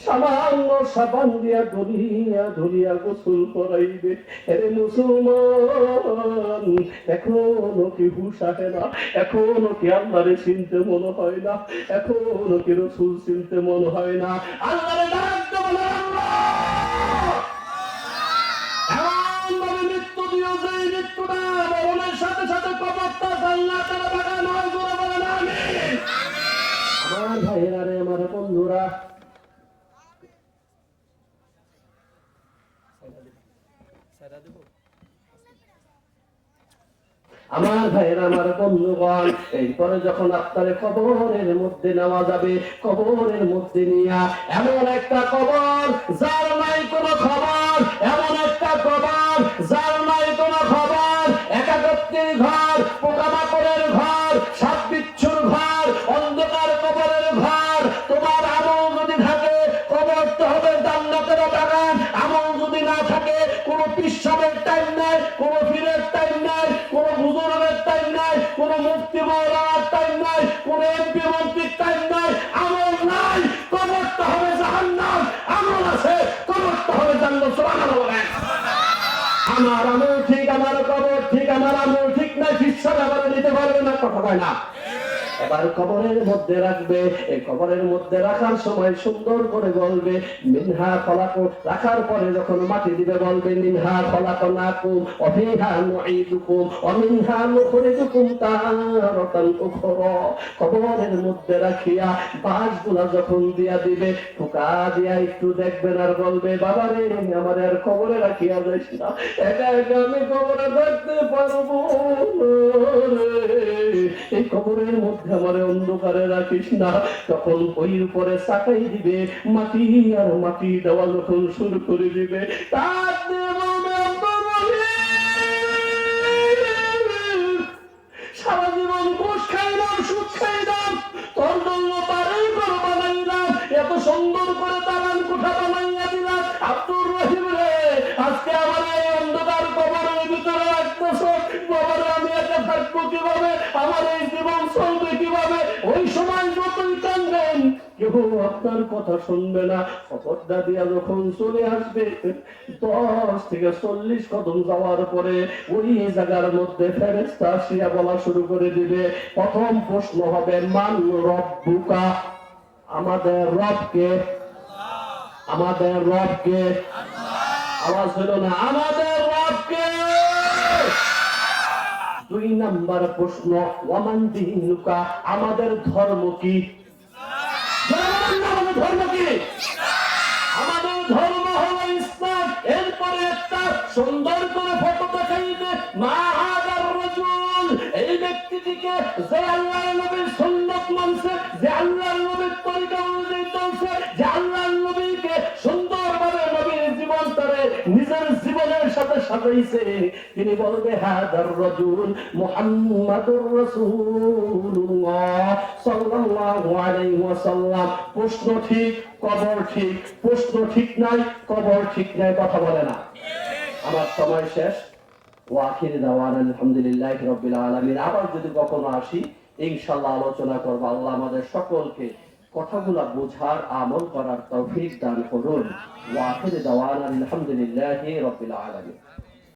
সামান্য সাবান দিয়া ধরিয়া ধরিয়া গোসল করাইবে। এরে মুসলমান, এখনো কি হুশ আসে না? এখনো কি আল্লাহরে চিনতে মনে হয় না? এখনো কি রসুল চিনতে মনে হয় না? আল্লাহরে ডাক দাও, আল্লাহ এমন ভাবে মৃত্যু দিও যে মৃত্যুটা মরণের সাথে সাথে কবরটা জান্নাতের বাগান হয়। জোরে বলেন আমিন। আমার ভাইয়েরা রে, আমার বন্ধুরা, আমার ভাইয়েরা, আমার বন্ধুগণ, এরপরে যখন আপনার কবরের মধ্যে নেওয়া যাবে, কবরের মধ্যে নিয়া এমন একটা কবর যার নাই কোনো খবর, এমন একটা কবর যার নাই কোনো খবর, একাকত্বের ঘর, পোকামাকড়ের ঘর, সাপ বিচ্ছুর ঘর, অন্ধকার কবরের ঘর। তোমার আমল যদি থাকে কবর তো হবে জান্নাতের বাগান, আমল যদি না থাকে কোনো পিসাবের টাইম নাই, কোনো ফিরের টাইম নাই, কোনো বুজুর্গের টাইম নাই, কোনো মুফতি মাওলানার টাইম নাই, কোনো এমপি মন্ত্রীর টাইম নাই, আমল নাই, কবরটা হবে জাহান্নাম। আমল আছে, কবরটা হবে জান্নাত। সুবহানাল্লাহ। আমার আমল ঠিক, আমার কবর ঠিক, আমার আমল ঠিক নাই, পিসাব আবার নিতে পারবে না, কথা হয় না। এবার কবরের মধ্যে রাখবে, এই কবরের মধ্যে রাখার সময় সুন্দর করে বলবে মিনহা খলাকু, রাখার পরে যখন মাটি দিবে বলবে মিনহা খলাকনাকুম ওয়া ফিহা নুঈদুকুম ওয়া মিনহা নুখরিজুকুম তারাতান উখরা। কবরের মধ্যে রাখিয়া বাঁশগুলা যখন দিয়া দিবে, ঠোকা দিয়া একটু দেখবেন আর বলবে বাবা রে, আমার আর কবরে রাখিয়া যাইস না, একা একা আমি কবরে থাকতে পারবো না রে, এই কবরের মধ্যে আমার অন্ধকারে রাখিস না। তখন ওই উপরে চাকাই দিবে মাটি, আর মাটি দেওয়া যখন শুরু করে দিবে, তার সারা জীবন ঘুষ খাইলাম, সুদ খাইলাম, তোর জন্য বাড়ি ঘর বানাইলাম, এত সুন্দর করে দালান কোঠা বানাইয়া দিলাম, আব্দুর রহিম রে, আজকে আমার এই অন্ধকার কবরের ভিতরে রাখতেছ, বাবারে আমি একা থাকবো কিভাবে, আমার এই জীবন চলবে কিভাবে? ওই সময় যতই কাঁদবেন কেউ আপনার কথা শুনবে না। কবরটা দিয়া যখন চলে আসবে 10 থেকে 40 কদম যাওয়ার পরে ওই জায়গার মধ্যে ফেরেশতা আসিয়া বলা শুরু করে দিবে। প্রথম প্রশ্ন হবে মান রব্বুকা, আমাদের রবকে, আমাদের রবকে, আওয়াজ হলো না, আমাদের রবকে। 2 নাম্বার প্রশ্ন ওয়ামান দীনুকা, আমাদের ধর্ম কি? আমাদের ধর্ম কি? আমাদের ধর্ম হলো ইসলাম। এরপরে একটা সুন্দর করে ফটো দেখাইবে, মা হাদার রাজুল, এই ব্যক্তিটিকে যে আল্লাহর নবীর সুন্নাত মানছে, যে আল্লাহর নবীর তরিকা অনুযায়ী চলছে, যে আল্লাহর নবীকে সুন্দরভাবে নবীর জীবনটারে নিজের জীবনের সাথে সাজাইছে, তিনি বলবে হাদার রাজুল মুহাম্মাদুর রাসূলুল্লাহ সাল্লাল্লাহু আলাইহি ওয়াসাল্লাম। প্রশ্ন ঠিক, কবর ঠিক, প্রশ্ন ঠিক নাই, কবর ঠিক নাই, কথা বলে না। আমার সময় শেষ। ওয়াখির দাওয়ানা আলহামদুলিল্লাহি রাব্বিল আলামিন। আবার যদি কখনো আসি ইনশাআল্লাহ আলোচনা করব। আল্লাহ আমাদের সকলকে কথাগুলা বোঝার, আমল করার তৌফিক দান করুন। ওয়াখির দাওয়ানা আলহামদুলিল্লাহি রাব্বিল আলামিন।